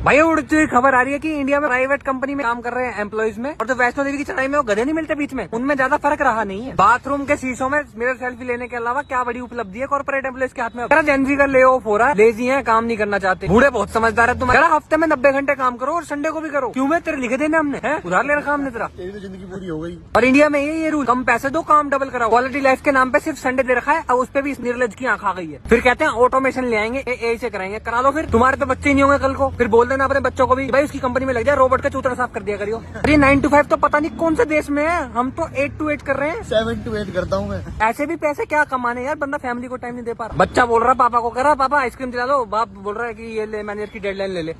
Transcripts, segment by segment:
भाई उड़ती हुई खबर आ रही है कि इंडिया में प्राइवेट कंपनी में काम कर रहे हैं एम्प्लॉइज में, और जो वैष्णो देवी की चढ़ाई में वो गधे नहीं मिलते बीच में, उनमें ज्यादा फर्क रहा नहीं है। बाथरूम के शीशों में मिरर सेल्फी लेने के अलावा क्या बड़ी उपलब्धि है कॉर्पोरेट एम्प्लॉइज के हाथ में। अगर जेनजी का ले ऑफ हो रहा है, लेजी है, काम नहीं करना चाहते। बूढ़े बहुत समझदार है। तुम्हारा हफ्ते में 90 घंटे काम करो और संडे को भी करो। क्यों में तेरे लिखे देने हमने है, उधार ले रखा हमने तेरा, तेरी तो जिंदगी पूरी हो गई। और इंडिया में ये रूल, कम पैसे दो, काम डबल कराओ। क्वालिटी लाइफ के नाम पे सिर्फ संडे दे रखा है, और उस पे भी इस निर्लज की आंख आ गई है। फिर कहते हैं ऑटोमेशन ले आएंगे, एआई से कराएंगे। करा लो, फिर तुम्हारे तो बच्चे नहीं होंगे कल को। फिर बोल देना अपने बच्चों को भी, भाई उसकी कंपनी में लग जाए, रोबोट का चूतरा साफ कर दिया करियो। अरे 9 to 5 तो पता नहीं कौन से देश में है, हम तो 8 to 8 कर रहे हैं। 7 to 8 करता हूँ मैं। ऐसे भी पैसे क्या कमाने यार, बंदा फैमिली को टाइम नहीं दे पा रहा। बच्चा बोल रहा है पापा को, कह रहा पापा आइसक्रीम दिला दो, बाप बोल रहा है कि ये ले, मैनेजर की डेडलाइन ले ले।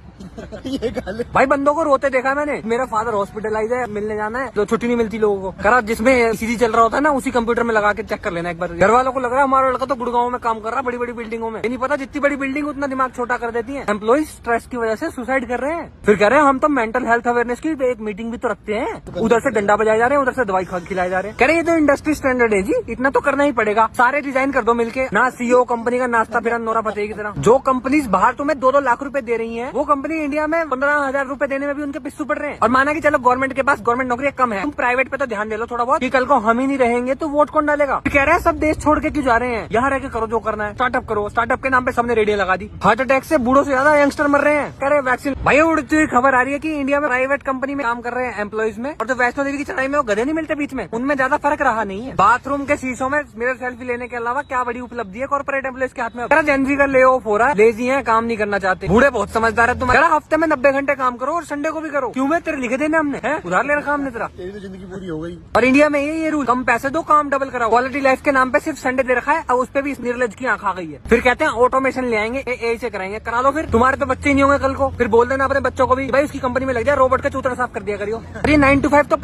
ये गाले भाई बंदों को रोते देखा मैंने। मेरा फादर हॉस्पिटलाइज है, मिलने जाना है तो छुट्टी नहीं मिलती लोगों को। करा जिसमें सीजी चल रहा होता है ना, उसी कंप्यूटर में लगा के चेक कर लेना एक बार। घर वालों को लग रहा है हमारा लड़का तो गुड़गांव में काम कर रहा है, बड़ी बड़ी बिल्डिंगों में। ये नहीं पता जितनी बड़ी बिल्डिंग उतना दिमाग छोटा कर देती है। एम्प्लॉइज स्ट्रेस की वजह से सुसाइड कर रहे हैं। फिर कह रहे हैं हम तो मेंटल हेल्थ अवेयरनेस की एक मीटिंग भी तो रखते हैं। उधर से डंडा बजाए जा रहे हैं, उधर से दवाई खिलाए जा रहे हैं। कह रहे ये तो इंडस्ट्री स्टैंडर्ड है जी, इतना तो करना ही पड़ेगा। सारे डिजाइन कर दो मिलके, ना सीईओ कंपनी का नाश्ता फिर नोरा फतेही की तरह। जो कंपनीज बाहर तुम्हें 2-2 लाख रुपए दे रही है, वो कंपनी इंडिया में 15,000 रुपए देने में भी उनके पिस्सू पड़ रहे हैं। और माना कि चलो गवर्नमेंट के पास गवर्नमेंट नौकरी कम है, तुम प्राइवेट पे तो ध्यान दे लो थोड़ा बहुत, कि कल को हम ही नहीं रहेंगे तो वोट कौन डालेगा। कह रहे हैं सब देश छोड़ के क्यों जा रहे हैं, यहाँ रह के करो जो करना है। स्टार्टअप करो, स्टार्टअप के नाम पे सबने रेडियो लगा दी। हार्ट अटैक से बूढ़ों से ज्यादा यंगस्टर मर रहे हैं। कह रहे वैक्सीन। भाई उड़ती हुई खबर आ रही है कि इंडिया में प्राइवेट कंपनी में काम कर रहे हैं एम्प्लॉइज में, और जो वैष्णो देवी की चढ़ाई में वो गधे नहीं मिलते बीच में, उनमें ज्यादा फर्क रहा नहीं है। बाथरूम के शीशों में मिरर सेल्फी लेने के अलावा क्या बड़ी उपलब्धि है कॉर्पोरेट एम्प्लॉइज के हाथ में। अगर जेनजी का ले ऑफ हो रहा है, लेजी है, काम नहीं करना चाहते। बूढ़े बहुत समझदार है। तुम्हारा हफ्ते में 90 घंटे काम करो और संडे को भी करो। क्यों में तेरे लिखे देने हमने है, उधार ले रखा हमने तेरा, तेरी तो जिंदगी पूरी हो गई। और इंडिया में ये रूल, कम पैसे दो, काम डबल कराओ। क्वालिटी लाइफ के नाम पे सिर्फ संडे दे रखा है, और उस पे भी इस निर्लज की आंख आ गई है। फिर कहते हैं ऑटोमेशन ले आएंगे, एआई से कराएंगे। करा लो, फिर तुम्हारे तो बच्चे नहीं होंगे कल को। फिर बोल देना अपने बच्चों को भी, भाई उसकी कंपनी में लग जाए, रोबोट का चूतरा साफ कर दिया करियो। अरे 9 to 5 तो